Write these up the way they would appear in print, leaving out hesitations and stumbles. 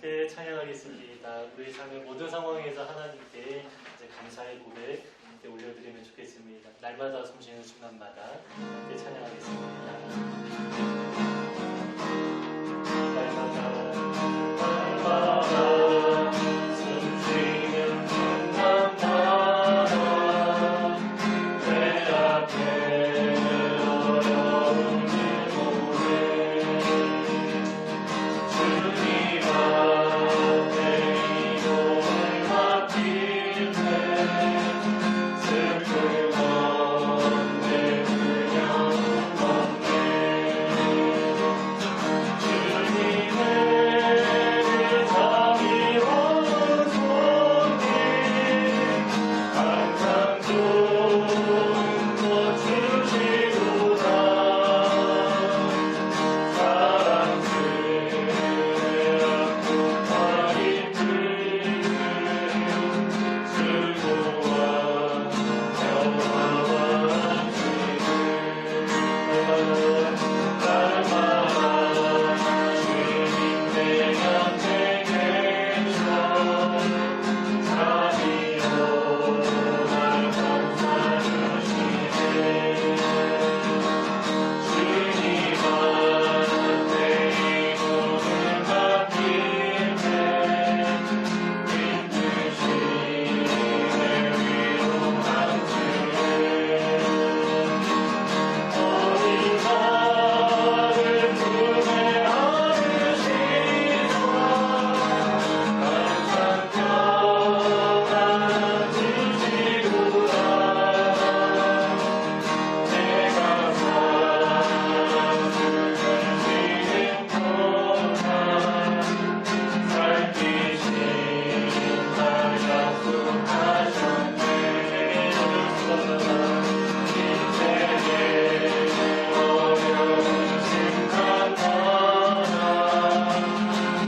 함께 찬양하겠습니다. 우리 삶의 모든 상황에서 하나님께 이제 감사의 고백 함께 올려드리면 좋겠습니다. 날마다 숨쉬는 순간마다 함께 찬양하겠습니다. 날마다 숨쉬는 순간마다 내 앞에 어려운 일 모래 주님 앞에 이 몸을 맡길 때 슬픔 없네 두려움 없네 주님의 자비로운 손이 항상 좋은 것 주시도다 사랑스레 아픈 아이들을 수고와 평화와 날마다 주님 내 곁에 계셔 자비로 날 감싸주시네 주님 앞에 이 몸을 맡길 때 힘드시 내 위로한 주에 어린 나를 품에 안으시사 항상 평안 주시도다 내가 사랑스러운 동안 살피신 날 약속하셨네 인생의 어려운 순간마다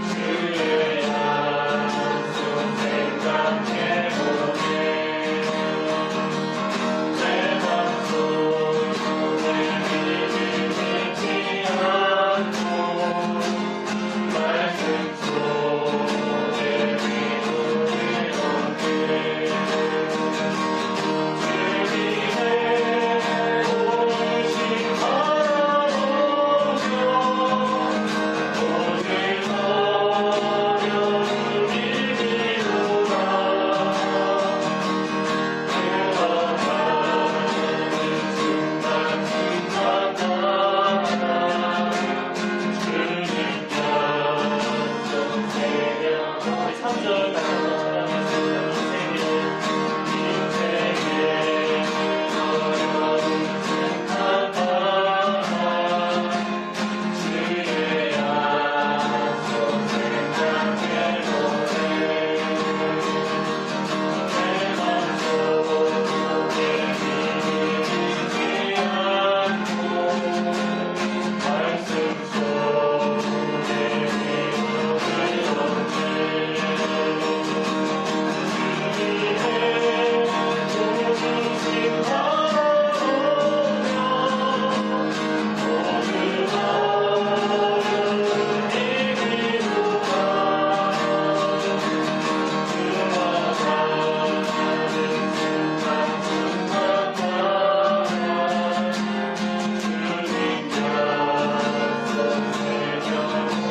주의 약속 생각해보네 내 맘속에 믿음을 잃지 않고 말씀 속에 위로를 얻네 주님의 오신 바라보며 오늘 어려움이 미루라 그와 가는 순간 순간마다 주님 약속 새겨 우리 3절 같이 한번 찬양하겠습니다. 인생의 어려운 순간마다 주의 약속 생각해보네 내 맘속에 믿지 않고 말씀 속에 위로를 얻네 주님의 오신 바라보며 오늘 어려움이 미루라 그와 가는 순간 순간마다 주님 약속 새겨옵니다.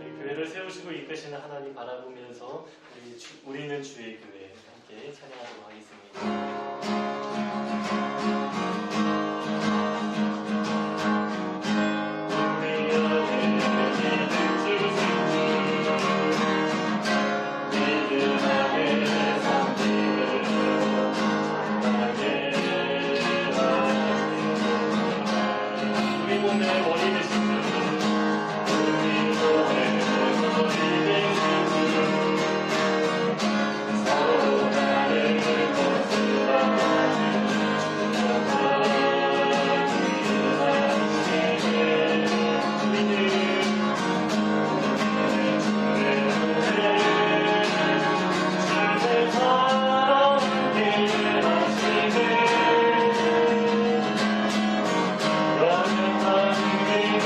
우리 교회를 세우시고 이끄시는 하나님 바라보면서 우리는 주의 교회 함께 찬양하도록 하겠습니다. 우리 안에 믿음 주신 주 믿음 안에 삼기를 하게 하시네 우리 몸의 원이 되신 주 우리 몸의 원이 되신 주 서로 나를 거스르라 주의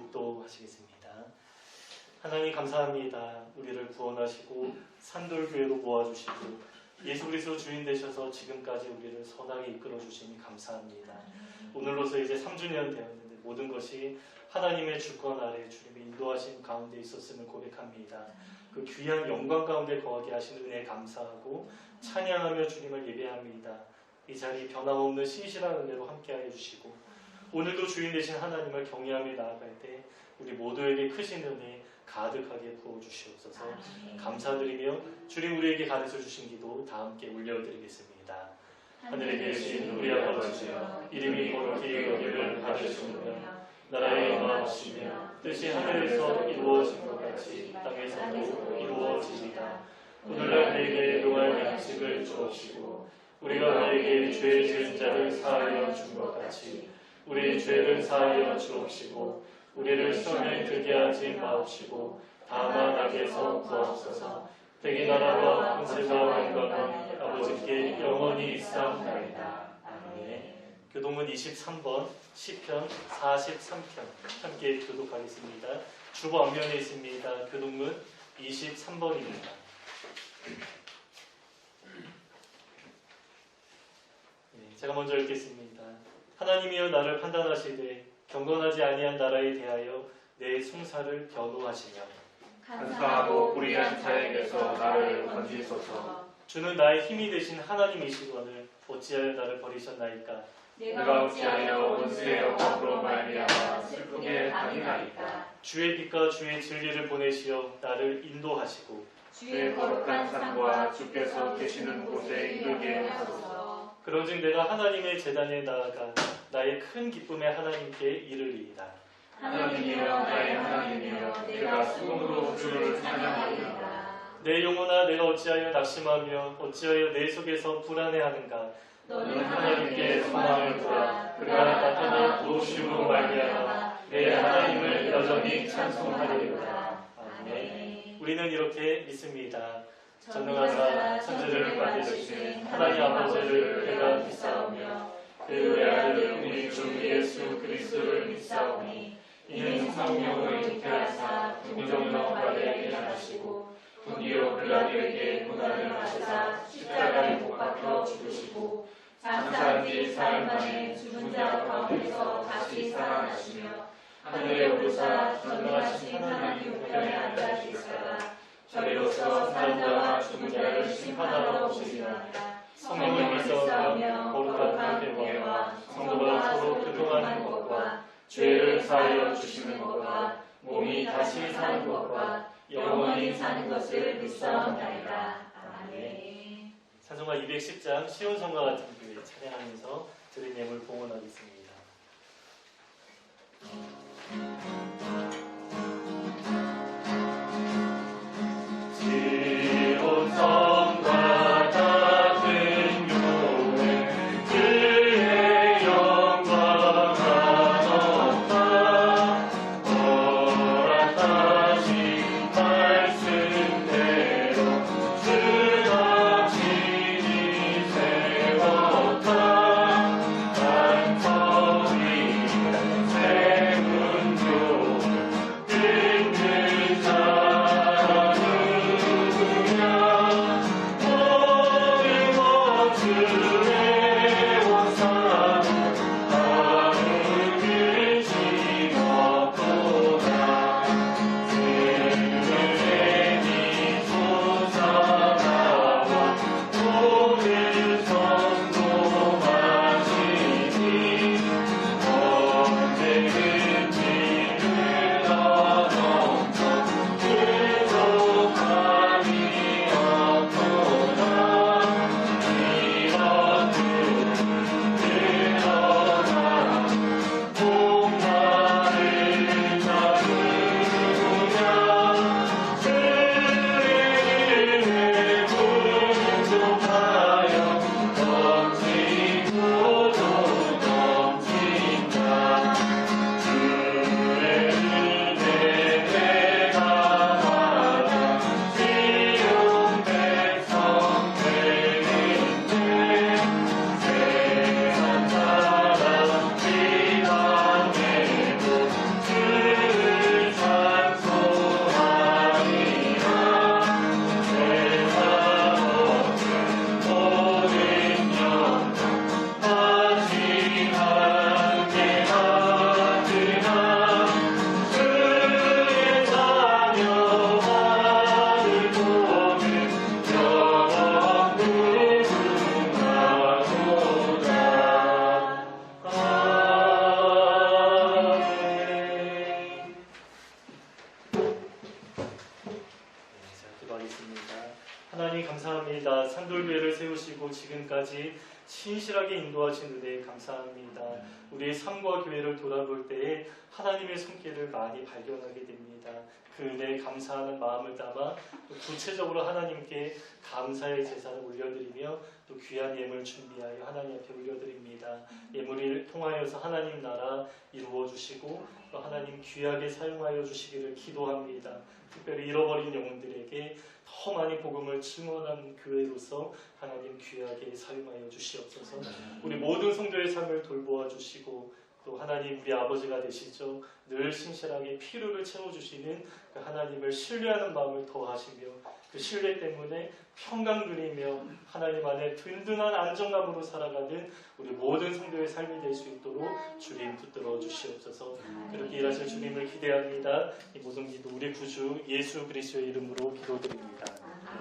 축도하시겠습니다. 하나님 감사합니다. 우리를 구원하시고 산돌교회로 모아주시고 예수 그리스도 주인 되셔서 지금까지 우리를 선하게 이끌어 주시니 감사합니다. 오늘로서 이제 3주년 되었는데 모든 것이 하나님의 주권 아래 주님의 인도하심 가운데 있었음을 고백합니다. 그 귀한 영광 가운데 거하게 하신 은혜 감사하고 찬양하며 주님을 예배합니다. 이 자리 변함없는 신실한 은혜로 함께하여 주시고 오늘도 주인 되신 하나님을 경외하며 나아갈 때 우리 모두에게 크신 은혜 가득하게 부어주시옵소서. 감사드리며 주님 우리에게 가르쳐 주신 기도 다 함께 올려드리겠습니다. 하늘에 계신 우리 아버지여, 이름이 거룩히 여김을 받으시오며 나라의 임하옵시며 뜻이 하늘에서 이루어진 것 같이 땅에서도 이루어지리이다. 오늘날 우리에게 일용할 양식을 주옵시고 우리가 우리에게 죄 지은 자를 사하여 준 것 같이 우리의 죄를 사하여 주옵시고 우리를 시험에 들게 하지 마옵시고 다만 악에서 구하옵소서. 대개 나라와 권세와 영광은 아버지께 영원히 있사옵나이다. 아멘. 교동문 23번 시편 43편 함께 교독하겠습니다. 주보 앞면에 있습니다. 교동문 23번입니다. 제가 먼저 읽겠습니다. 하나님이여 나를 판단하시되 경건하지 아니한 나라에 대하여 내 송사를 변호하시며 간사하고 불의한 자에게서 나를 건지소서. 주는 나의 힘이 되신 하나님이시거늘 어찌하여 나를 버리셨나이까? 내가 어찌하여 원수의 억압으로 말미암아 슬프게 다니나이까? 주의 빛과 주의 진리를 보내시어 나를 인도하시고 주의 거룩한 산과 주께서 계시는 곳에 이르게 하소서. 그런즉 내가 하나님의 제단에 나아가 나의 큰 기쁨의 하나님께 이르리이다. 하나님이여 나의 하나님이여 내가 수금으로 주를 찬양하리이다. 내 영혼아 내가 어찌하여 낙심하며 어찌하여 내 속에서 불안해하는가? 너는 하나님께 소망을 두라. 그가 나타나 도우심으로 말미암아 내 하나님을 여전히 찬송하리이다. 아멘. 우리는 이렇게 믿습니다. 전능하사 천지를 만드신 하나님 아버지를 내가 믿사오며 그 외아들 우리 주 예수 그리스도를 믿사오니 이는 성령을 잉태하사 동정녀 마리아에게 나시고 본디오 빌라도에게 고난을 받으사 십자가에 못 박혀 죽으시고 장사한 지 사흘 만에 죽은 자 가운데서 다시 살아나시며 하늘에 오르사 전능하신 하나님 우편에 앉으시다가 저리로서 사는 자와 죽은 자를 심판하러 오시리라. 성령을 믿사오며 거룩한 대화와 성도가 서로 교통하는 것과 죄를 사하여 주시는 것과 몸이 다시 사는 것과 영원히 사는 것을 믿사옵나이다. 아멘. 찬송가 210장 시온성과 같은 교회 찬양하면서 드린 예물 봉헌하겠습니다. 시온성과 같은 교회 그의 영광과 높아 허락하신 말씀대로 주어지니 세웠다. 한터리 세운 하나님 감사합니다. 산돌교회를 세우시고 지금까지 신실하게 인도하신 은혜에 감사합니다. 우리의 삶과 교회를 돌아볼 때에 하나님의 손길을 많이 발견하게 됩니다. 그 은혜에 감사하는 마음을 담아 또 구체적으로 하나님께 감사의 제사를 올려드리며 또 귀한 예물 준비하여 하나님 앞에 올려드립니다. 예물을 통하여서 하나님 나라 이루어 주시고 또 하나님 귀하게 사용하여 주시기를 기도합니다. 특별히 잃어버린 영혼들에게 더 많이 복음을 증언하는 교회로서 하나님 귀하게 사용하여 주시옵소서. 우리 모든 성도의 삶을 돌보아 주시고 또 하나님 우리 아버지가 되시죠. 늘 신실하게 필요를 채워주시는 그 하나님을 신뢰하는 마음을 더하시며 그 신뢰 때문에 평강 누리며 하나님 안에 든든한 안정감으로 살아가는 우리 모든 성도의 삶이 될 수 있도록 주님 붙들어 주시옵소서. 그렇게 일하실 주님을 기대합니다. 이 모든 기도 우리 구주 예수 그리스도의 이름으로 기도드립니다.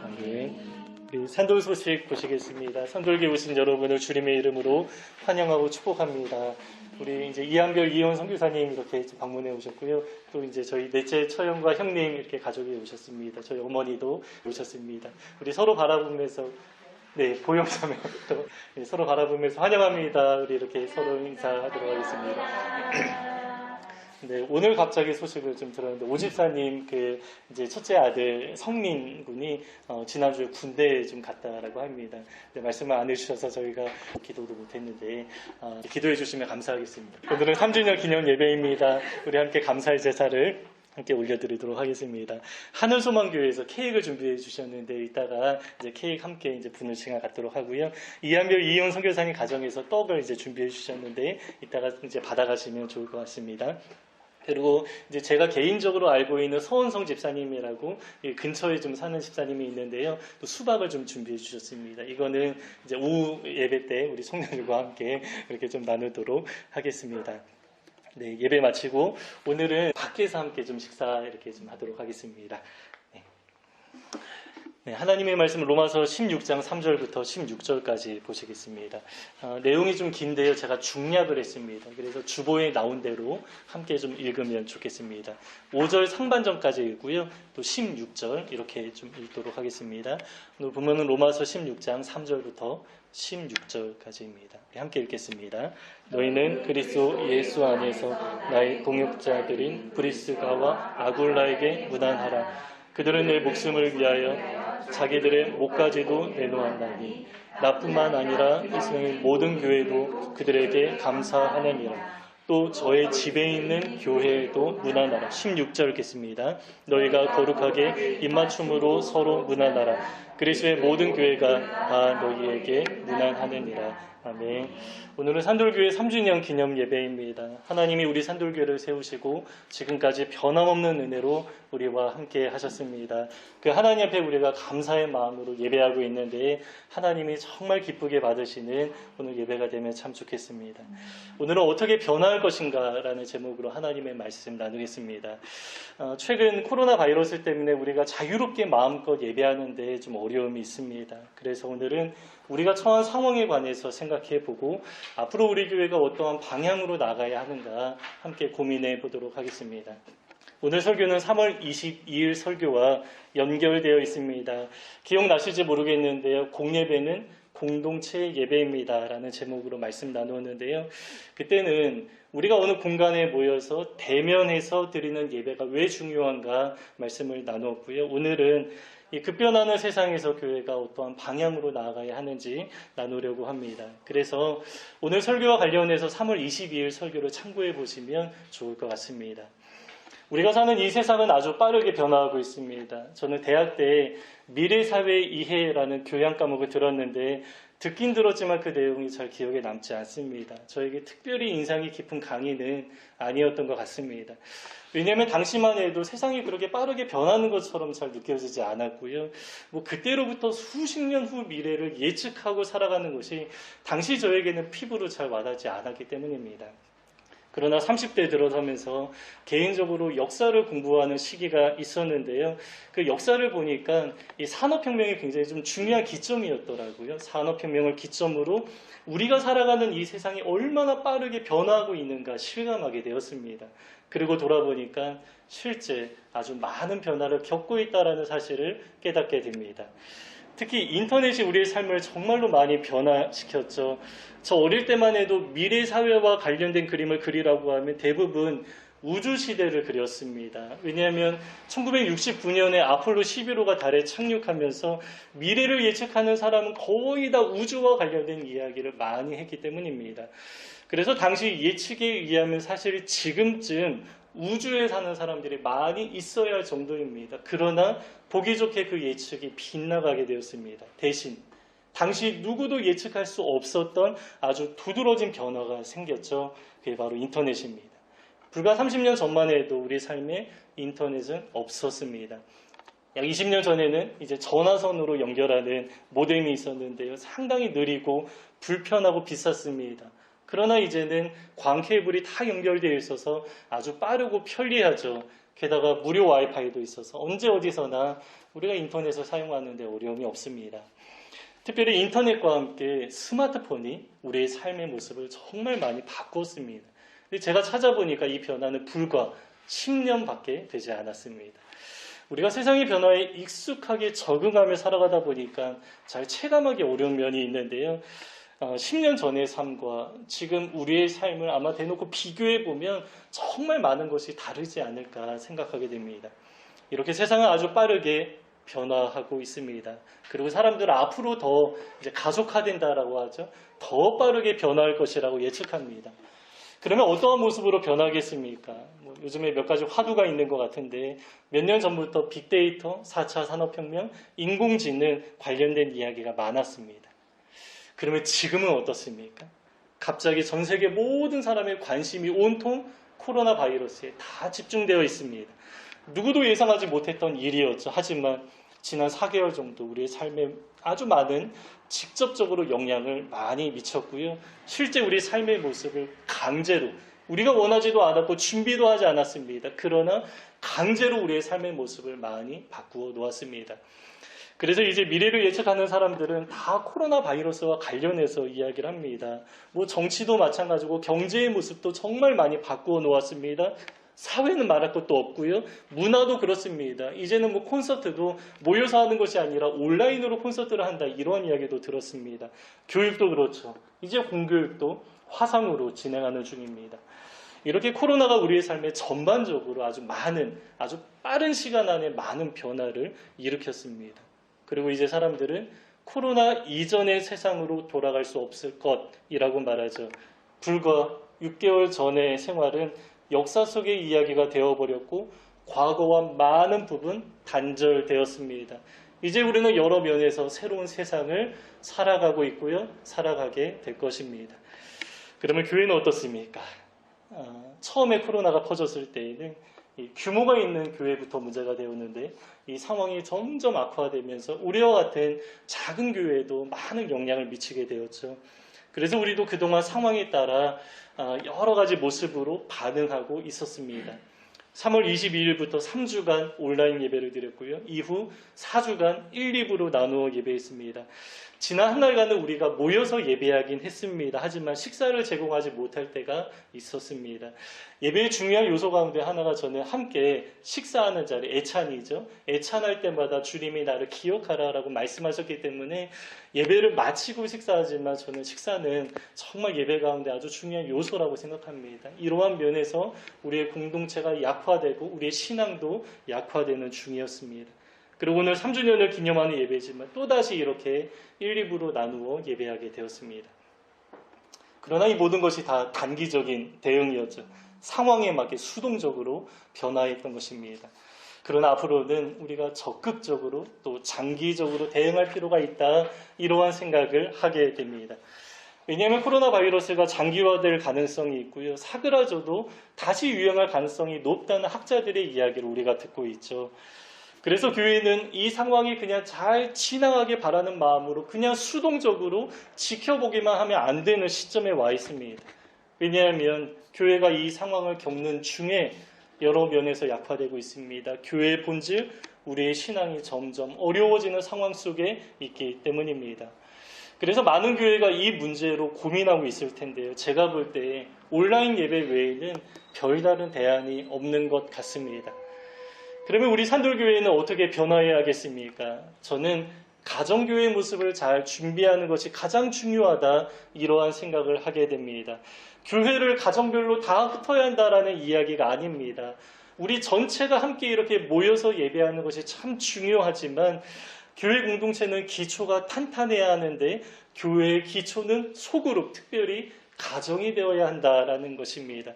아멘. 우리 산돌 소식 보시겠습니다. 산돌교회 오신 여러분을 주님의 이름으로 환영하고 축복합니다. 우리 이제 이한별 이혼 선교사님 이렇게 방문해 오셨고요. 또 이제 저희 넷째 처형과 형님 이렇게 가족이 오셨습니다. 저희 어머니도 오셨습니다. 우리 서로 바라보면서 보영자매도 서로 바라보면서 환영합니다. 우리 이렇게 서로 인사하도록 하겠습니다. 네, 오늘 갑자기 소식을 좀 들었는데 오집사님 그 이제 첫째 아들 성민 군이 지난주에 군대에 좀 갔다라고 합니다. 네, 말씀을 안 해주셔서 저희가 기도도 못했는데 기도해 주시면 감사하겠습니다. 오늘은 3주년 기념 예배입니다. 우리 함께 감사의 제사를 함께 올려드리도록 하겠습니다. 하늘소망교회에서 케이크를 준비해 주셨는데 이따가 이제 케이크 함께 이제 분을 칭하 갖도록 하고요. 이한별 이혼 선교사님 가정에서 떡을 이제 준비해 주셨는데 이따가 이제 받아가시면 좋을 것 같습니다. 그리고 이제 제가 개인적으로 알고 있는 서은성 집사님이라고 근처에 좀 사는 집사님이 있는데요. 또 수박을 좀 준비해 주셨습니다. 이거는 이제 오후 예배 때 우리 성도들과 함께 이렇게 좀 나누도록 하겠습니다. 네, 예배 마치고 오늘은 밖에서 함께 좀 식사 이렇게 좀 하도록 하겠습니다. 네, 하나님의 말씀 로마서 16장 3절부터 16절까지 보시겠습니다. 내용이 좀 긴데요. 제가 중략을 했습니다. 그래서 주보에 나온 대로 함께 좀 읽으면 좋겠습니다. 5절 상반절까지 읽고요. 또 16절 이렇게 좀 읽도록 하겠습니다. 오늘 보면은 로마서 16장 3절부터 16절까지입니다. 함께 읽겠습니다. 너희는 그리스도 예수 안에서 나의 동역자들인 브리스가와 아굴라에게 무난하라. 그들은 내 목숨을 위하여 자기들의 목까지도 내놓았나니 나뿐만 아니라 이스라엘 모든 교회도 그들에게 감사하느니라. 또 저의 집에 있는 교회에도 무난하라. 16절 읽겠습니다. 너희가 거룩하게 입맞춤으로 서로 무난하라. 그리스도의 모든 교회가 다 너희에게 무난하느니라. 아멘. 오늘은 산돌교회 3주년 기념 예배입니다. 하나님이 우리 산돌교회를 세우시고 지금까지 변함없는 은혜로 우리와 함께 하셨습니다. 그 하나님 앞에 우리가 감사의 마음으로 예배하고 있는데 하나님이 정말 기쁘게 받으시는 오늘 예배가 되면 참 좋겠습니다. 오늘은 어떻게 변화할 것인가 라는 제목으로 하나님의 말씀 나누겠습니다. 최근 코로나 바이러스 때문에 우리가 자유롭게 마음껏 예배하는데 좀 어려움이 있습니다. 그래서 오늘은 우리가 처한 상황에 관해서 생각해보고 앞으로 우리 교회가 어떠한 방향으로 나가야 하는가 함께 고민해 보도록 하겠습니다. 오늘 설교는 3월 22일 설교와 연결되어 있습니다. 기억나실지 모르겠는데요. 공예배는 공동체 예배입니다 라는 제목으로 말씀 나누었는데요. 그때는 우리가 어느 공간에 모여서 대면해서 드리는 예배가 왜 중요한가 말씀을 나누었고요. 오늘은 이 급변하는 세상에서 교회가 어떠한 방향으로 나아가야 하는지 나누려고 합니다. 그래서 오늘 설교와 관련해서 3월 22일 설교를 참고해 보시면 좋을 것 같습니다. 우리가 사는 이 세상은 아주 빠르게 변화하고 있습니다. 저는 대학 때 미래사회 이해라는 교양 과목을 들었는데 듣긴 들었지만 그 내용이 잘 기억에 남지 않습니다. 저에게 특별히 인상이 깊은 강의는 아니었던 것 같습니다. 왜냐하면 당시만 해도 세상이 그렇게 빠르게 변하는 것처럼 잘 느껴지지 않았고요. 그때로부터 수십 년 후 미래를 예측하고 살아가는 것이 당시 저에게는 피부로 잘 와닿지 않았기 때문입니다. 그러나 30대 들어서면서 개인적으로 역사를 공부하는 시기가 있었는데요. 그 역사를 보니까 이 산업혁명이 굉장히 좀 중요한 기점이었더라고요. 산업혁명을 기점으로 우리가 살아가는 이 세상이 얼마나 빠르게 변화하고 있는가 실감하게 되었습니다. 그리고 돌아보니까 실제 아주 많은 변화를 겪고 있다는 사실을 깨닫게 됩니다. 특히 인터넷이 우리의 삶을 정말로 많이 변화시켰죠. 저 어릴 때만 해도 미래 사회와 관련된 그림을 그리라고 하면 대부분 우주 시대를 그렸습니다. 왜냐하면 1969년에 아폴로 11호가 달에 착륙하면서 미래를 예측하는 사람은 거의 다 우주와 관련된 이야기를 많이 했기 때문입니다. 그래서 당시 예측에 의하면 사실 지금쯤 우주에 사는 사람들이 많이 있어야 할 정도입니다. 그러나 보기 좋게 그 예측이 빗나가게 되었습니다. 대신 당시 누구도 예측할 수 없었던 아주 두드러진 변화가 생겼죠. 그게 바로 인터넷입니다. 불과 30년 전만 해도 우리 삶에 인터넷은 없었습니다. 약 20년 전에는 이제 전화선으로 연결하는 모뎀이 있었는데요. 상당히 느리고 불편하고 비쌌습니다. 그러나 이제는 광 케이블이 다 연결되어 있어서 아주 빠르고 편리하죠. 게다가 무료 와이파이도 있어서 언제 어디서나 우리가 인터넷을 사용하는데 어려움이 없습니다. 특별히 인터넷과 함께 스마트폰이 우리의 삶의 모습을 정말 많이 바꿨습니다. 근데 제가 찾아보니까 이 변화는 불과 10년밖에 되지 않았습니다. 우리가 세상의 변화에 익숙하게 적응하며 살아가다 보니까 잘 체감하기 어려운 면이 있는데요. 10년 전의 삶과 지금 우리의 삶을 아마 대놓고 비교해보면 정말 많은 것이 다르지 않을까 생각하게 됩니다. 이렇게 세상은 아주 빠르게 변화하고 있습니다. 그리고 사람들은 앞으로 더 이제 가속화된다라고 하죠. 더 빠르게 변화할 것이라고 예측합니다. 그러면 어떠한 모습으로 변하겠습니까? 요즘에 몇 가지 화두가 있는 것 같은데 몇 년 전부터 빅데이터, 4차 산업혁명, 인공지능 관련된 이야기가 많았습니다. 그러면 지금은 어떻습니까? 갑자기 전 세계 모든 사람의 관심이 온통 코로나 바이러스에 다 집중되어 있습니다. 누구도 예상하지 못했던 일이었죠. 하지만 지난 4개월 정도 우리의 삶에 아주 많은 직접적으로 영향을 많이 미쳤고요. 실제 우리 삶의 모습을 강제로 우리가 원하지도 않았고 준비도 하지 않았습니다. 그러나 강제로 우리의 삶의 모습을 많이 바꾸어 놓았습니다. 그래서 이제 미래를 예측하는 사람들은 다 코로나 바이러스와 관련해서 이야기를 합니다. 정치도 마찬가지고 경제의 모습도 정말 많이 바꾸어 놓았습니다. 사회는 말할 것도 없고요. 문화도 그렇습니다. 이제는 콘서트도 모여서 하는 것이 아니라 온라인으로 콘서트를 한다. 이런 이야기도 들었습니다. 교육도 그렇죠. 이제 공교육도 화상으로 진행하는 중입니다. 이렇게 코로나가 우리의 삶에 전반적으로 아주 빠른 시간 안에 많은 변화를 일으켰습니다. 그리고 이제 사람들은 코로나 이전의 세상으로 돌아갈 수 없을 것이라고 말하죠. 불과 6개월 전의 생활은 역사 속의 이야기가 되어버렸고 과거와 많은 부분 단절되었습니다. 이제 우리는 여러 면에서 새로운 세상을 살아가고 있고요. 살아가게 될 것입니다. 그러면 교회는 어떻습니까? 처음에 코로나가 퍼졌을 때에는 규모가 있는 교회부터 문제가 되었는데 이 상황이 점점 악화되면서 우리와 같은 작은 교회에도 많은 영향을 미치게 되었죠. 그래서 우리도 그동안 상황에 따라 여러 가지 모습으로 반응하고 있었습니다. 3월 22일부터 3주간 온라인 예배를 드렸고요. 이후 4주간 1, 2부로 나누어 예배했습니다. 지난 한 달간은 우리가 모여서 예배하긴 했습니다. 하지만 식사를 제공하지 못할 때가 있었습니다. 예배의 중요한 요소 가운데 하나가 저는 함께 식사하는 자리, 애찬이죠. 애찬할 때마다 주님이 나를 기억하라라고 말씀하셨기 때문에 예배를 마치고 식사하지만 저는 식사는 정말 예배 가운데 아주 중요한 요소라고 생각합니다. 이러한 면에서 우리의 공동체가 약화되고 우리의 신앙도 약화되는 중이었습니다. 그리고 오늘 3주년을 기념하는 예배지만 또다시 이렇게 1, 2부로 나누어 예배하게 되었습니다. 그러나 이 모든 것이 다 단기적인 대응이었죠. 상황에 맞게 수동적으로 변화했던 것입니다. 그러나 앞으로는 우리가 적극적으로 또 장기적으로 대응할 필요가 있다. 이러한 생각을 하게 됩니다. 왜냐하면 코로나 바이러스가 장기화될 가능성이 있고요. 사그라져도 다시 유행할 가능성이 높다는 학자들의 이야기를 우리가 듣고 있죠. 그래서 교회는 이 상황이 그냥 잘 지나가길 바라는 마음으로 그냥 수동적으로 지켜보기만 하면 안 되는 시점에 와 있습니다. 왜냐하면 교회가 이 상황을 겪는 중에 여러 면에서 약화되고 있습니다. 교회의 본질, 우리의 신앙이 점점 어려워지는 상황 속에 있기 때문입니다. 그래서 많은 교회가 이 문제로 고민하고 있을 텐데요. 제가 볼 때 온라인 예배 외에는 별다른 대안이 없는 것 같습니다. 그러면 우리 산돌교회는 어떻게 변화해야겠습니까? 저는 가정교회의 모습을 잘 준비하는 것이 가장 중요하다, 이러한 생각을 하게 됩니다. 교회를 가정별로 다 흩어야 한다라는 이야기가 아닙니다. 우리 전체가 함께 이렇게 모여서 예배하는 것이 참 중요하지만 교회 공동체는 기초가 탄탄해야 하는데 교회의 기초는 소그룹, 특별히 가정이 되어야 한다라는 것입니다.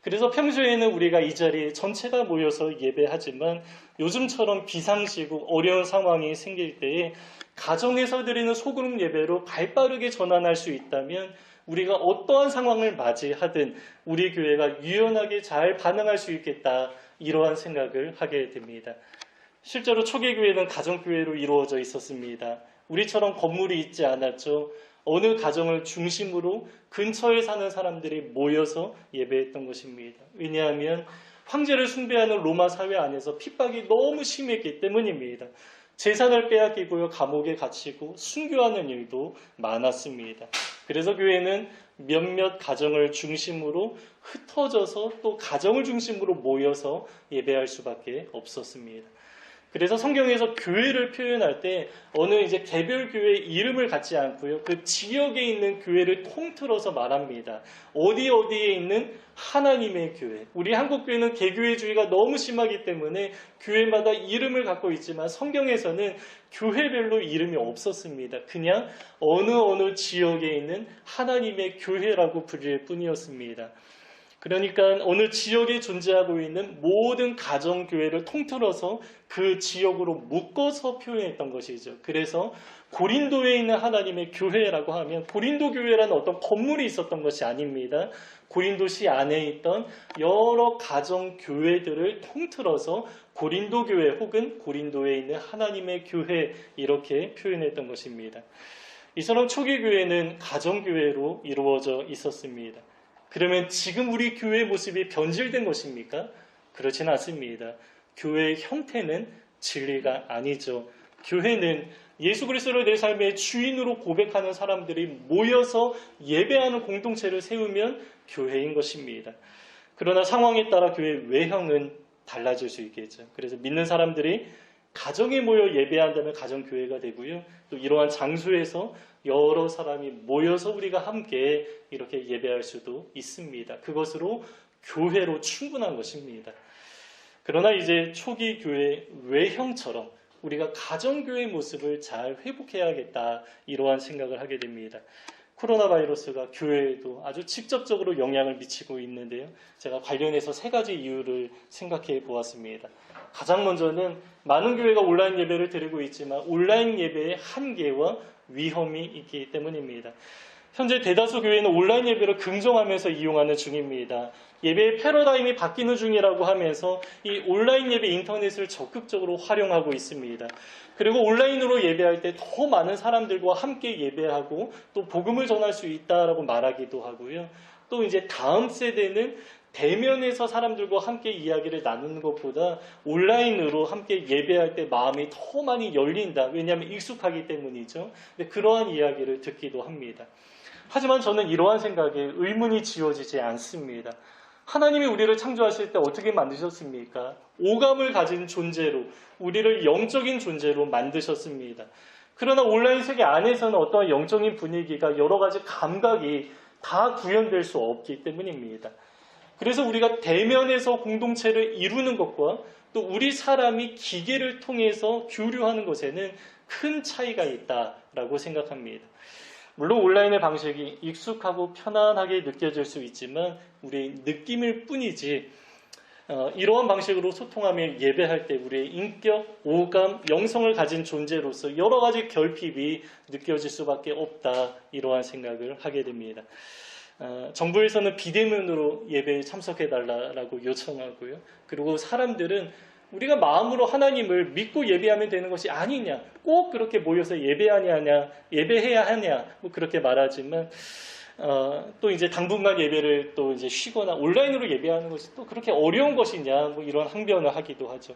그래서 평소에는 우리가 이 자리에 전체가 모여서 예배하지만 요즘처럼 비상시국 어려운 상황이 생길 때에 가정에서 드리는 소그룹 예배로 발빠르게 전환할 수 있다면 우리가 어떠한 상황을 맞이하든 우리 교회가 유연하게 잘 반응할 수 있겠다, 이러한 생각을 하게 됩니다. 실제로 초기 교회는 가정교회로 이루어져 있었습니다. 우리처럼 건물이 있지 않았죠. 어느 가정을 중심으로 근처에 사는 사람들이 모여서 예배했던 것입니다. 왜냐하면 황제를 숭배하는 로마 사회 안에서 핍박이 너무 심했기 때문입니다. 재산을 빼앗기고요, 감옥에 갇히고 순교하는 일도 많았습니다. 그래서 교회는 몇몇 가정을 중심으로 흩어져서 또 가정을 중심으로 모여서 예배할 수밖에 없었습니다. 그래서 성경에서 교회를 표현할 때 어느 이제 개별 교회 이름을 갖지 않고요, 그 지역에 있는 교회를 통틀어서 말합니다. 어디에 있는 하나님의 교회. 우리 한국 교회는 개교회주의가 너무 심하기 때문에 교회마다 이름을 갖고 있지만 성경에서는 교회별로 이름이 없었습니다. 그냥 어느 지역에 있는 하나님의 교회라고 부를 뿐이었습니다. 그러니까 어느 지역에 존재하고 있는 모든 가정교회를 통틀어서 그 지역으로 묶어서 표현했던 것이죠. 그래서 고린도에 있는 하나님의 교회라고 하면 고린도 교회라는 어떤 건물이 있었던 것이 아닙니다. 고린도시 안에 있던 여러 가정교회들을 통틀어서 고린도 교회 혹은 고린도에 있는 하나님의 교회, 이렇게 표현했던 것입니다. 이처럼 초기 교회는 가정교회로 이루어져 있었습니다. 그러면 지금 우리 교회의 모습이 변질된 것입니까? 그렇지는 않습니다. 교회의 형태는 진리가 아니죠. 교회는 예수 그리스도를 내 삶의 주인으로 고백하는 사람들이 모여서 예배하는 공동체를 세우면 교회인 것입니다. 그러나 상황에 따라 교회의 외형은 달라질 수 있겠죠. 그래서 믿는 사람들이 가정에 모여 예배한다면 가정교회가 되고요. 또 이러한 장소에서 여러 사람이 모여서 우리가 함께 이렇게 예배할 수도 있습니다. 그것으로 교회로 충분한 것입니다. 그러나 이제 초기 교회 외형처럼 우리가 가정교회의 모습을 잘 회복해야겠다, 이러한 생각을 하게 됩니다. 코로나 바이러스가 교회에도 아주 직접적으로 영향을 미치고 있는데요. 제가 관련해서 3가지 이유를 생각해 보았습니다. 가장 먼저는 많은 교회가 온라인 예배를 드리고 있지만 온라인 예배의 한계와 위험이 있기 때문입니다. 현재 대다수 교회는 온라인 예배를 긍정하면서 이용하는 중입니다. 예배의 패러다임이 바뀌는 중이라고 하면서 이 온라인 예배 인터넷을 적극적으로 활용하고 있습니다. 그리고 온라인으로 예배할 때 더 많은 사람들과 함께 예배하고 또 복음을 전할 수 있다라고 말하기도 하고요. 또 이제 다음 세대는 대면에서 사람들과 함께 이야기를 나누는 것보다 온라인으로 함께 예배할 때 마음이 더 많이 열린다. 왜냐하면 익숙하기 때문이죠. 근데 그러한 이야기를 듣기도 합니다. 하지만 저는 이러한 생각에 의문이 지어지지 않습니다. 하나님이 우리를 창조하실 때 어떻게 만드셨습니까? 오감을 가진 존재로, 우리를 영적인 존재로 만드셨습니다. 그러나 온라인 세계 안에서는 어떠한 영적인 분위기가, 여러 가지 감각이 다 구현될 수 없기 때문입니다. 그래서 우리가 대면에서 공동체를 이루는 것과 또 우리 사람이 기계를 통해서 교류하는 것에는 큰 차이가 있다라고 생각합니다. 물론 온라인의 방식이 익숙하고 편안하게 느껴질 수 있지만 우리의 느낌일 뿐이지, 이러한 방식으로 소통하며 예배할 때 우리의 인격, 오감, 영성을 가진 존재로서 여러 가지 결핍이 느껴질 수밖에 없다, 이러한 생각을 하게 됩니다. 정부에서는 비대면으로 예배에 참석해달라고 요청하고요. 그리고 사람들은 우리가 마음으로 하나님을 믿고 예배하면 되는 것이 아니냐, 꼭 그렇게 모여서 예배해야 하냐, 뭐 그렇게 말하지만 또 이제 당분간 예배를 또 이제 쉬거나 온라인으로 예배하는 것이 또 그렇게 어려운 것이냐, 뭐 이런 항변을 하기도 하죠.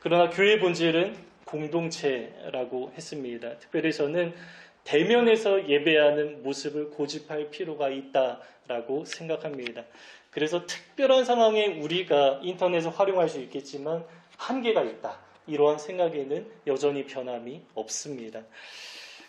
그러나 교회의 본질은 공동체라고 했습니다. 특별히 저는 대면에서 예배하는 모습을 고집할 필요가 있다라고 생각합니다. 그래서 특별한 상황에 우리가 인터넷을 활용할 수 있겠지만 한계가 있다. 이러한 생각에는 여전히 변함이 없습니다.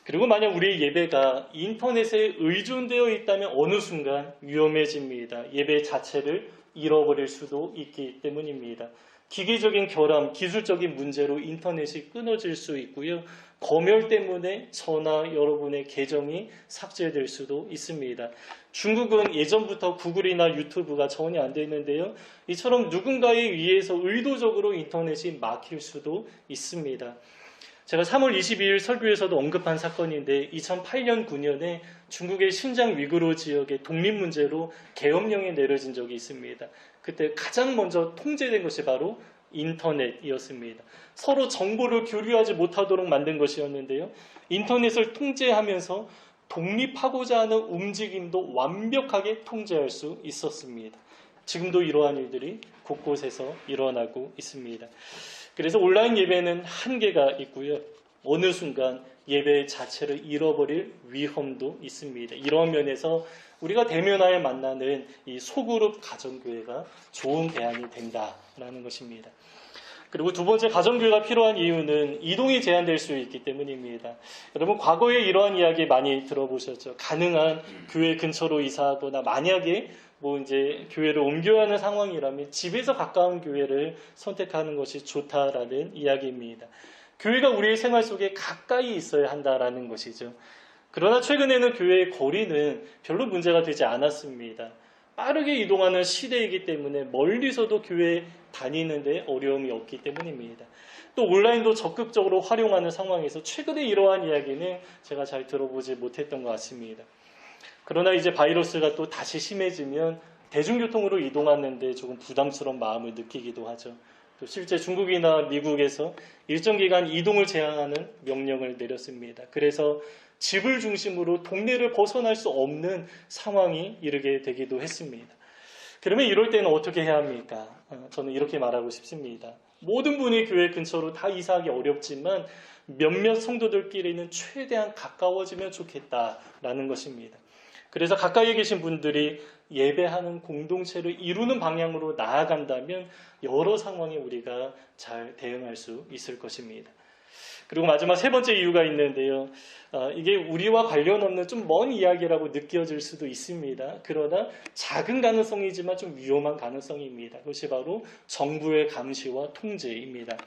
그리고 만약 우리의 예배가 인터넷에 의존되어 있다면 어느 순간 위험해집니다. 예배 자체를 잃어버릴 수도 있기 때문입니다. 기계적인 결함, 기술적인 문제로 인터넷이 끊어질 수 있고요. 검열 때문에 저나 여러분의 계정이 삭제될 수도 있습니다. 중국은 예전부터 구글이나 유튜브가 전혀 안 되는데요. 이처럼 누군가에 의해서 의도적으로 인터넷이 막힐 수도 있습니다. 제가 3월 22일 설교에서도 언급한 사건인데 2008년 9년에 중국의 신장 위구르 지역의 독립 문제로 계엄령이 내려진 적이 있습니다. 그때 가장 먼저 통제된 것이 바로 인터넷이었습니다. 서로 정보를 교류하지 못하도록 만든 것이었는데요. 인터넷을 통제하면서 독립하고자 하는 움직임도 완벽하게 통제할 수 있었습니다. 지금도 이러한 일들이 곳곳에서 일어나고 있습니다. 그래서 온라인 예배는 한계가 있고요. 어느 순간 예배 자체를 잃어버릴 위험도 있습니다. 이런 면에서 우리가 대면하에 만나는 이 소그룹 가정교회가 좋은 대안이 된다라는 것입니다. 그리고 두 번째, 가정교회가 필요한 이유는 이동이 제한될 수 있기 때문입니다. 여러분 과거에 이러한 이야기 많이 들어보셨죠. 가능한 교회 근처로 이사하거나 만약에 이제 교회를 옮겨야 하는 상황이라면 집에서 가까운 교회를 선택하는 것이 좋다라는 이야기입니다. 교회가 우리의 생활 속에 가까이 있어야 한다라는 것이죠. 그러나 최근에는 교회의 거리는 별로 문제가 되지 않았습니다. 빠르게 이동하는 시대이기 때문에 멀리서도 교회에 다니는데 어려움이 없기 때문입니다. 또 온라인도 적극적으로 활용하는 상황에서 최근에 이러한 이야기는 제가 잘 들어보지 못했던 것 같습니다. 그러나 이제 바이러스가 또 다시 심해지면 대중교통으로 이동하는데 조금 부담스러운 마음을 느끼기도 하죠. 또 실제 중국이나 미국에서 일정 기간 이동을 제한하는 명령을 내렸습니다. 그래서 집을 중심으로 동네를 벗어날 수 없는 상황이 이르게 되기도 했습니다. 그러면 이럴 때는 어떻게 해야 합니까? 저는 이렇게 말하고 싶습니다. 모든 분이 교회 근처로 다 이사하기 어렵지만 몇몇 성도들끼리는 최대한 가까워지면 좋겠다라는 것입니다. 그래서 가까이에 계신 분들이 예배하는 공동체를 이루는 방향으로 나아간다면 여러 상황에 우리가 잘 대응할 수 있을 것입니다. 그리고 마지막 세 번째 이유가 있는데요. 이게 우리와 관련 없는 좀 먼 이야기라고 느껴질 수도 있습니다. 그러나 작은 가능성이지만 좀 위험한 가능성입니다. 그것이 바로 정부의 감시와 통제입니다.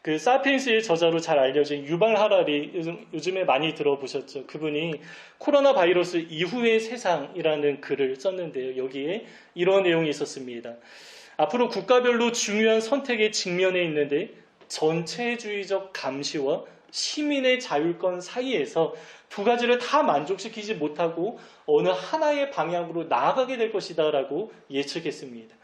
그 사피엔스의 저자로 잘 알려진 유발 하라리 요즘에 많이 들어보셨죠. 그분이 코로나 바이러스 이후의 세상이라는 글을 썼는데요. 여기에 이런 내용이 있었습니다. 앞으로 국가별로 중요한 선택에 직면해 있는데 전체주의적 감시와 시민의 자율권 사이에서 두 가지를 다 만족시키지 못하고 어느 하나의 방향으로 나아가게 될 것이다라고 예측했습니다.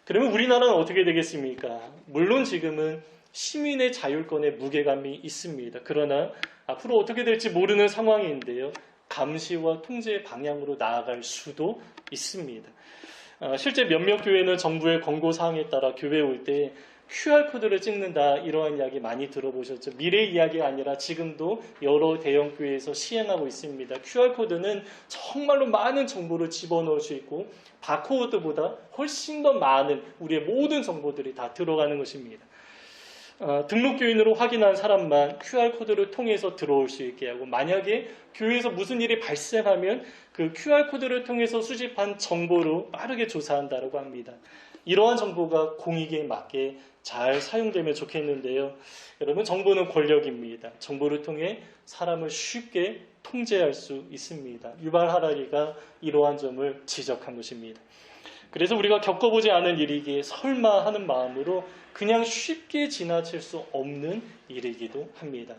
그러면 우리나라는 어떻게 되겠습니까? 물론 지금은 시민의 자율권에 무게감이 있습니다. 그러나 앞으로 어떻게 될지 모르는 상황인데요. 감시와 통제의 방향으로 나아갈 수도 있습니다. 실제 몇몇 교회는 정부의 권고사항에 따라 교회에 올 때 QR코드를 찍는다 이러한 이야기 많이 들어보셨죠. 미래 이야기가 아니라 지금도 여러 대형 교회에서 시행하고 있습니다. QR코드는 정말로 많은 정보를 집어넣을 수 있고 바코드보다 훨씬 더 많은 우리의 모든 정보들이 다 들어가는 것입니다. 등록교인으로 확인한 사람만 QR코드를 통해서 들어올 수 있게 하고 만약에 교회에서 무슨 일이 발생하면 그 QR코드를 통해서 수집한 정보로 빠르게 조사한다고 합니다. 이러한 정보가 공익에 맞게 잘 사용되면 좋겠는데요. 여러분 정보는 권력입니다. 정보를 통해 사람을 쉽게 통제할 수 있습니다. 유발 하라리가 이러한 점을 지적한 것입니다. 그래서 우리가 겪어보지 않은 일이기에 설마 하는 마음으로 그냥 쉽게 지나칠 수 없는 일이기도 합니다.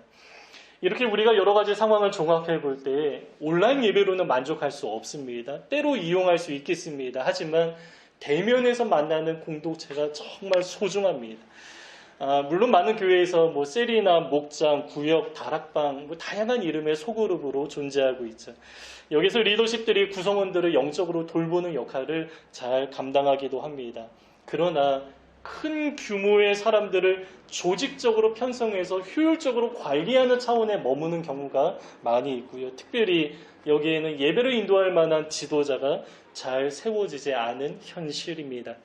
이렇게 우리가 여러 가지 상황을 종합해 볼 때 온라인 예배로는 만족할 수 없습니다. 때로 이용할 수 있겠습니다. 하지만 대면에서 만나는 공동체가 정말 소중합니다. 물론 많은 교회에서 셀이나 목장, 구역, 다락방 다양한 이름의 소그룹으로 존재하고 있죠. 여기서 리더십들이 구성원들을 영적으로 돌보는 역할을 잘 감당하기도 합니다. 그러나 큰 규모의 사람들을 조직적으로 편성해서 효율적으로 관리하는 차원에 머무는 경우가 많이 있고요. 특별히 여기에는 예배를 인도할 만한 지도자가 잘 세워지지 않은 현실입니다.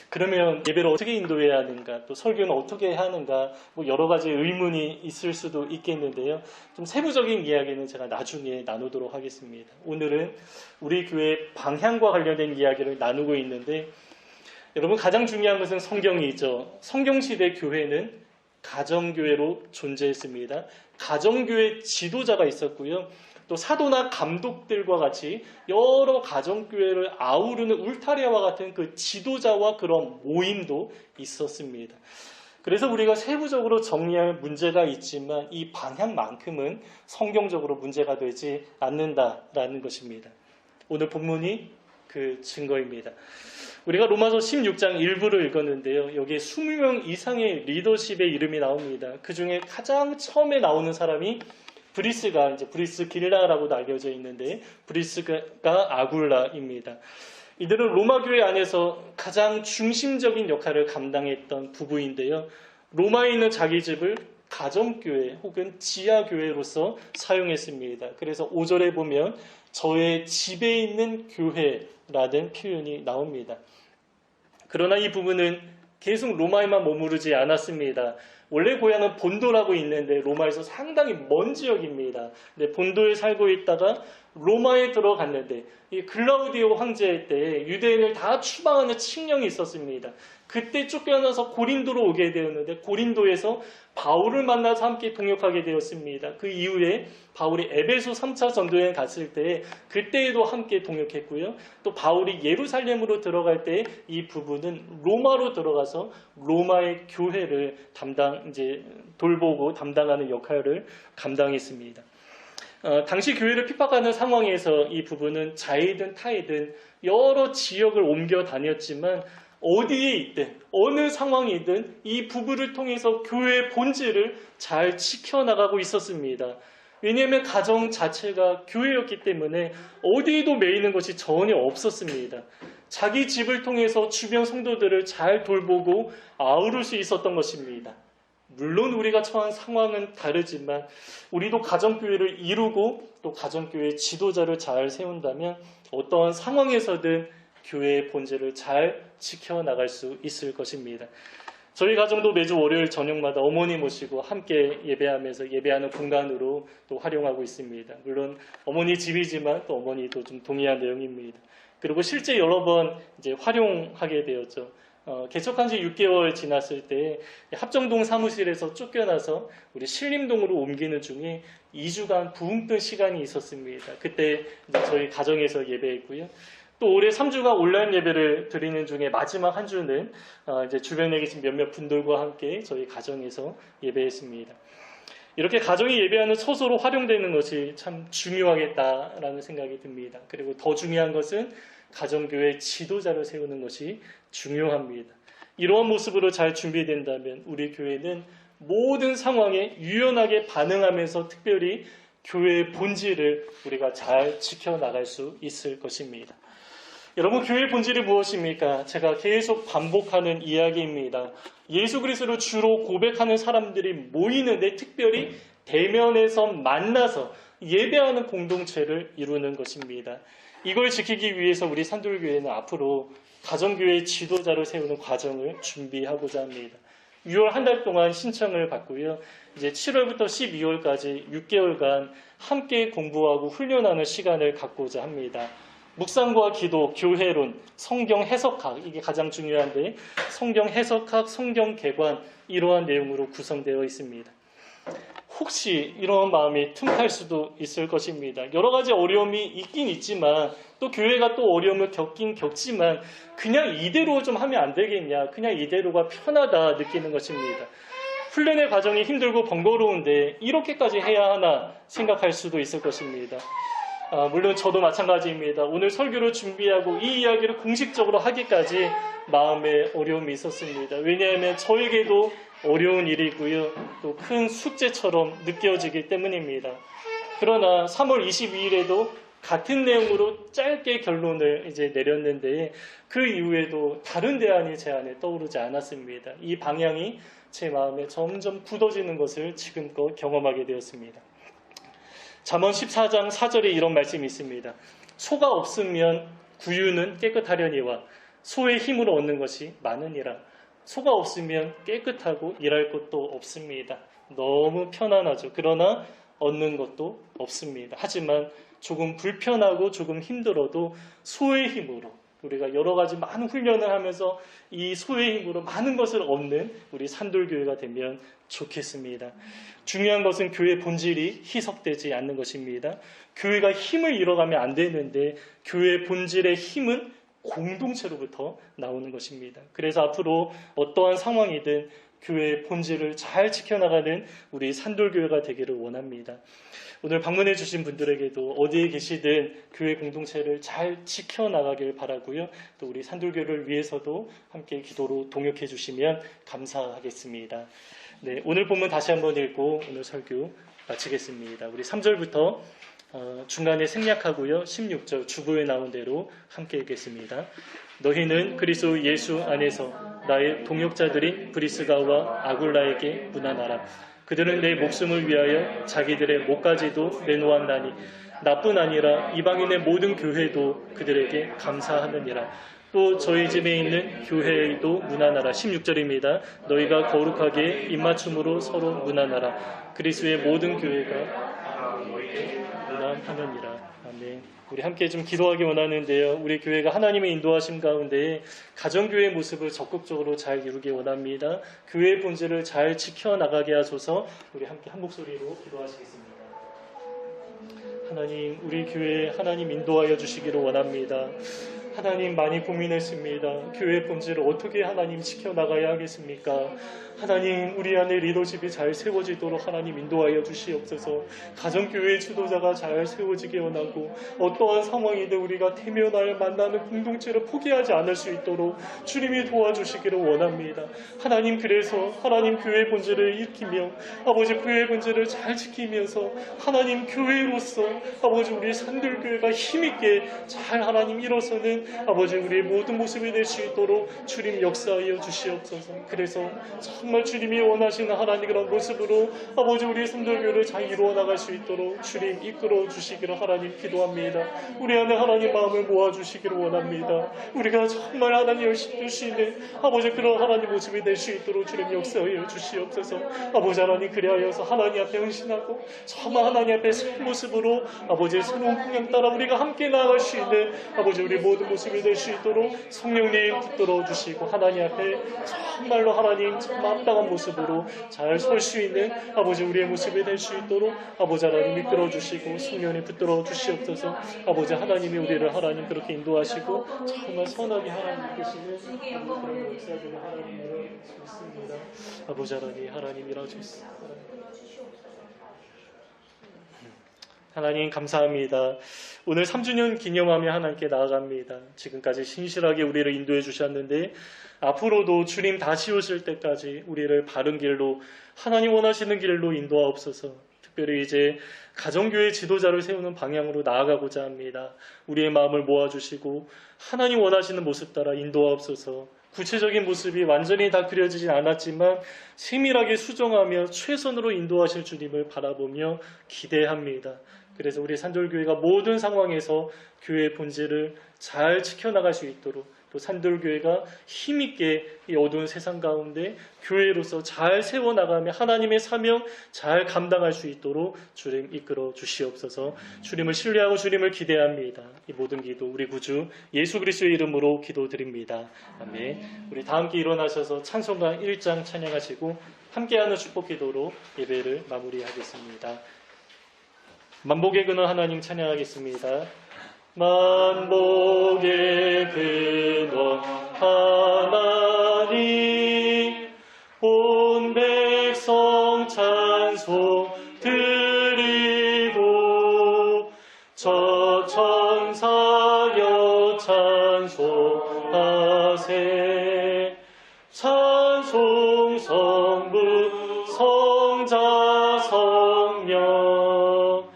그러면 예배를 어떻게 인도해야 하는가, 또 설교는 어떻게 해야 하는가, 뭐 여러 가지 의문이 있을 수도 있겠는데요. 좀 세부적인 이야기는 제가 나중에 나누도록 하겠습니다. 오늘은 우리 교회 방향과 관련된 이야기를 나누고 있는데, 여러분 가장 중요한 것은 성경이죠. 성경시대 교회는 가정교회로 존재했습니다. 가정교회 지도자가 있었고요. 또 사도나 감독들과 같이 여러 가정교회를 아우르는 울타리와 같은 그 지도자와 그런 모임도 있었습니다. 그래서 우리가 세부적으로 정리할 문제가 있지만 이 방향만큼은 성경적으로 문제가 되지 않는다라는 것입니다. 오늘 본문이 그 증거입니다. 우리가 로마서 16장 일부를 읽었는데요. 여기에 20명 이상의 리더십의 이름이 나옵니다. 그 중에 가장 처음에 나오는 사람이 브리스가, 이제 브리스길라라고도 알려져 있는데 브리스가 아굴라입니다. 이들은 로마 교회 안에서 가장 중심적인 역할을 감당했던 부부인데요. 로마에 있는 자기 집을 가정교회 혹은 지하교회로서 사용했습니다. 그래서 5절에 보면 저의 집에 있는 교회라는 표현이 나옵니다. 그러나 이 부부는 계속 로마에만 머무르지 않았습니다. 원래 고향은 본도라고 있는데 로마에서 상당히 먼 지역입니다. 근데 본도에 살고 있다가 로마에 들어갔는데 이 글라우디오 황제 때 유대인을 다 추방하는 칙령이 있었습니다. 그때 쫓겨나서 고린도로 오게 되었는데 고린도에서 바울을 만나서 함께 동역하게 되었습니다. 그 이후에 바울이 에베소 3차 전도여행 갔을 때 그때에도 함께 동역했고요. 또 바울이 예루살렘으로 들어갈 때 이 부부는 로마로 들어가서 로마의 교회를 돌보고 담당하는 역할을 감당했습니다. 당시 교회를 핍박하는 상황에서 이 부부는 자이든 타이든 여러 지역을 옮겨 다녔지만 어디에 있든 어느 상황이든 이 부부를 통해서 교회의 본질을 잘 지켜나가고 있었습니다. 왜냐하면 가정 자체가 교회였기 때문에 어디에도 매이는 것이 전혀 없었습니다. 자기 집을 통해서 주변 성도들을 잘 돌보고 아우를 수 있었던 것입니다. 물론 우리가 처한 상황은 다르지만 우리도 가정교회를 이루고 또 가정교회 지도자를 잘 세운다면 어떠한 상황에서든 교회의 본질을 잘 지켜나갈 수 있을 것입니다. 저희 가정도 매주 월요일 저녁마다 어머니 모시고 함께 예배하면서 예배하는 공간으로 또 활용하고 있습니다. 물론 어머니 집이지만 또 어머니도 좀 동의한 내용입니다. 그리고 실제 여러 번 이제 활용하게 되었죠. 개척한 지 6개월 지났을 때 합정동 사무실에서 쫓겨나서 우리 신림동으로 옮기는 중에 2주간 붕뜬 시간이 있었습니다. 그때 이제 저희 가정에서 예배했고요. 또 올해 3주간 온라인 예배를 드리는 중에 마지막 한 주는 이제 주변에 계신 몇몇 분들과 함께 저희 가정에서 예배했습니다. 이렇게 가정이 예배하는 처소로 활용되는 것이 참 중요하겠다라는 생각이 듭니다. 그리고 더 중요한 것은 가정교회 지도자를 세우는 것이 중요합니다. 이러한 모습으로 잘 준비된다면 우리 교회는 모든 상황에 유연하게 반응하면서 특별히 교회의 본질을 우리가 잘 지켜나갈 수 있을 것입니다. 여러분, 교회의 본질이 무엇입니까? 제가 계속 반복하는 이야기입니다. 예수 그리스도를 주로 고백하는 사람들이 모이는데 특별히 대면에서 만나서 예배하는 공동체를 이루는 것입니다. 이걸 지키기 위해서 우리 산돌교회는 앞으로 가정교회 지도자를 세우는 과정을 준비하고자 합니다. 6월 한 달 동안 신청을 받고요. 이제 7월부터 12월까지 6개월간 함께 공부하고 훈련하는 시간을 갖고자 합니다. 묵상과 기도, 교회론, 성경 해석학, 이게 가장 중요한데 성경 해석학, 성경 개관 이러한 내용으로 구성되어 있습니다. 혹시 이런 마음이 틈탈 수도 있을 것입니다. 여러 가지 어려움이 있긴 있지만 또 교회가 또 어려움을 겪긴 겪지만 그냥 이대로 좀 하면 안 되겠냐, 그냥 이대로가 편하다 느끼는 것입니다. 훈련의 과정이 힘들고 번거로운데 이렇게까지 해야 하나 생각할 수도 있을 것입니다. 물론 저도 마찬가지입니다. 오늘 설교를 준비하고 이 이야기를 공식적으로 하기까지 마음에 어려움이 있었습니다. 왜냐하면 저에게도 어려운 일이고요. 또 큰 숙제처럼 느껴지기 때문입니다. 그러나 3월 22일에도 같은 내용으로 짧게 결론을 이제 내렸는데 그 이후에도 다른 대안이 제 안에 떠오르지 않았습니다. 이 방향이 제 마음에 점점 굳어지는 것을 지금껏 경험하게 되었습니다. 잠언 14장 4절에 이런 말씀이 있습니다. 소가 없으면 구유는 깨끗하려니와 소의 힘으로 얻는 것이 많으니라. 소가 없으면 깨끗하고 일할 것도 없습니다. 너무 편안하죠. 그러나 얻는 것도 없습니다. 하지만 조금 불편하고 조금 힘들어도 소의 힘으로 우리가 여러 가지 많은 훈련을 하면서 이 소의 힘으로 많은 것을 얻는 우리 산돌교회가 되면 좋겠습니다. 중요한 것은 교회의 본질이 희석되지 않는 것입니다. 교회가 힘을 잃어가면 안 되는데 교회의 본질의 힘은 공동체로부터 나오는 것입니다. 그래서 앞으로 어떠한 상황이든 교회의 본질을 잘 지켜나가는 우리 산돌교회가 되기를 원합니다. 오늘 방문해 주신 분들에게도 어디에 계시든 교회 공동체를 잘 지켜나가길 바라고요. 또 우리 산돌교회를 위해서도 함께 기도로 동역해 주시면 감사하겠습니다. 네, 오늘 본문 다시 한번 읽고 오늘 설교 마치겠습니다. 우리 3절부터 중간에 생략하고요. 16절 주보에 나온 대로 함께 읽겠습니다. 너희는 그리스도 예수 안에서 나의 동역자들인 브리스가와 아굴라에게 문안하라. 그들은 내 목숨을 위하여 자기들의 목까지도 내놓았나니 나뿐 아니라 이방인의 모든 교회도 그들에게 감사하느니라. 또 저희 집에 있는 교회에도 문안하라. 16절입니다. 너희가 거룩하게 입맞춤으로 서로 문안하라. 그리스도의 모든 교회가 너희에게 문안하느니라. 아멘. 우리 함께 좀 기도하기 원하는데요. 우리 교회가 하나님의 인도하심 가운데 가정교회의 모습을 적극적으로 잘 이루기 원합니다. 교회의 본질을 잘 지켜나가게 하소서. 우리 함께 한 목소리로 기도하시겠습니다. 하나님, 우리 교회에 하나님 인도하여 주시기를 원합니다. 하나님 많이 고민했습니다. 교회의 본질을 어떻게 하나님 지켜나가야 하겠습니까? 하나님 우리 안에 리더십이 잘 세워지도록 하나님 인도하여 주시옵소서. 가정교회의 지도자가 잘 세워지게 원하고 어떠한 상황이든 우리가 대면하여 만나는 공동체를 포기하지 않을 수 있도록 주님이 도와주시기를 원합니다. 하나님 그래서 하나님 교회의 본질을 익히며 아버지 교회의 본질을 잘 지키면서 하나님 교회로서 아버지 우리 산들교회가 힘있게 잘 하나님 일어서는 아버지 우리의 모든 모습이 될 수 있도록 주님 역사하여 주시옵소서. 그래서 정말 주님이 원하시는 하나님 그런 모습으로 아버지 우리의 산들교회를 잘 이루어 나갈 수 있도록 주님 이끌어 주시기를 하나님 기도합니다. 우리 안에 하나님 마음을 모아 주시기를 원합니다. 우리가 정말 하나님 열심히 할 수 있는 아버지 그런 하나님 모습이 될 수 있도록 주님 역사하여 주시옵소서. 아버지 하나님 그리하여서 하나님 앞에 헌신하고 정말 하나님 앞에 새 모습으로 아버지의 새로운 풍경 따라 우리가 함께 나아갈 수 있는 아버지 우리 모든 모습이 될 수 있도록 성령님 붙들어 주시고 하나님 앞에 정말로 하나님 정말 합당한 모습으로 잘 설 수 있는 아버지 우리의 모습이 될 수 있도록 아버지 하나님 이끌어 주시고 성령님 붙들어 주시옵소서. 아버지 하나님이 우리를 하나님 그렇게 인도하시고 정말 선하게 하나님 계시는 그런 역사들을 하나님으로 믿습니다. 아버지 하나님 일하셨습니다. 하나님 감사합니다. 오늘 3주년 기념하며 하나님께 나아갑니다. 지금까지 신실하게 우리를 인도해 주셨는데 앞으로도 주님 다시 오실 때까지 우리를 바른 길로 하나님 원하시는 길로 인도하옵소서. 특별히 이제 가정교회 지도자를 세우는 방향으로 나아가고자 합니다. 우리의 마음을 모아주시고 하나님 원하시는 모습 따라 인도하옵소서. 구체적인 모습이 완전히 다 그려지진 않았지만 세밀하게 수정하며 최선으로 인도하실 주님을 바라보며 기대합니다. 그래서 우리 산돌교회가 모든 상황에서 교회의 본질을 잘 지켜나갈 수 있도록 또 산돌교회가 힘있게 이 어두운 세상 가운데 교회로서 잘 세워나가며 하나님의 사명 잘 감당할 수 있도록 주님 이끌어 주시옵소서. 주님을 신뢰하고 주님을 기대합니다. 이 모든 기도 우리 구주 예수 그리스도의 이름으로 기도드립니다. 아멘. 우리 다 함께 일어나셔서 찬송가 1장 찬양하시고 함께하는 축복 기도로 예배를 마무리하겠습니다. 만복의 근원 하나님 찬양하겠습니다. 만복의 근원 하나님 온 백성 찬송 드리고 저 천사여 찬송하세. 찬송 성부 성자 성령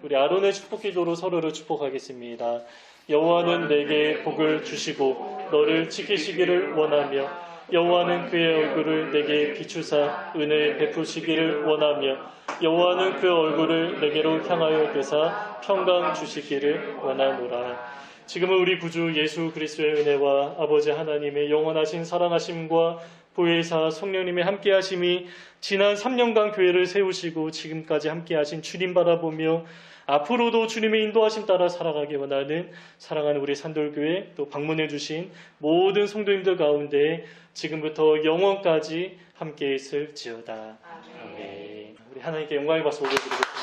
우리 아론의 축복 기도로 서로를 축복하겠습니다. 여호와는 내게 복을 주시고 너를 지키시기를 원하며 여호와는 그의 얼굴을 내게 비추사 은혜를 베푸시기를 원하며 여호와는 그 얼굴을 내게로 향하여 되사 평강 주시기를 원하노라. 지금은 우리 구주 예수 그리스도의 은혜와 아버지 하나님의 영원하신 사랑하심과 보혜사 성령님의 함께하심이 지난 3년간 교회를 세우시고 지금까지 함께하신 주님 바라보며 앞으로도 주님의 인도하심 따라 살아가기 원하는 사랑하는 우리 산돌교회 또 방문해 주신 모든 성도님들 가운데 지금부터 영원까지 함께 있을지어다. 아멘. 우리 하나님께 영광의 박수 올려드리겠습니다.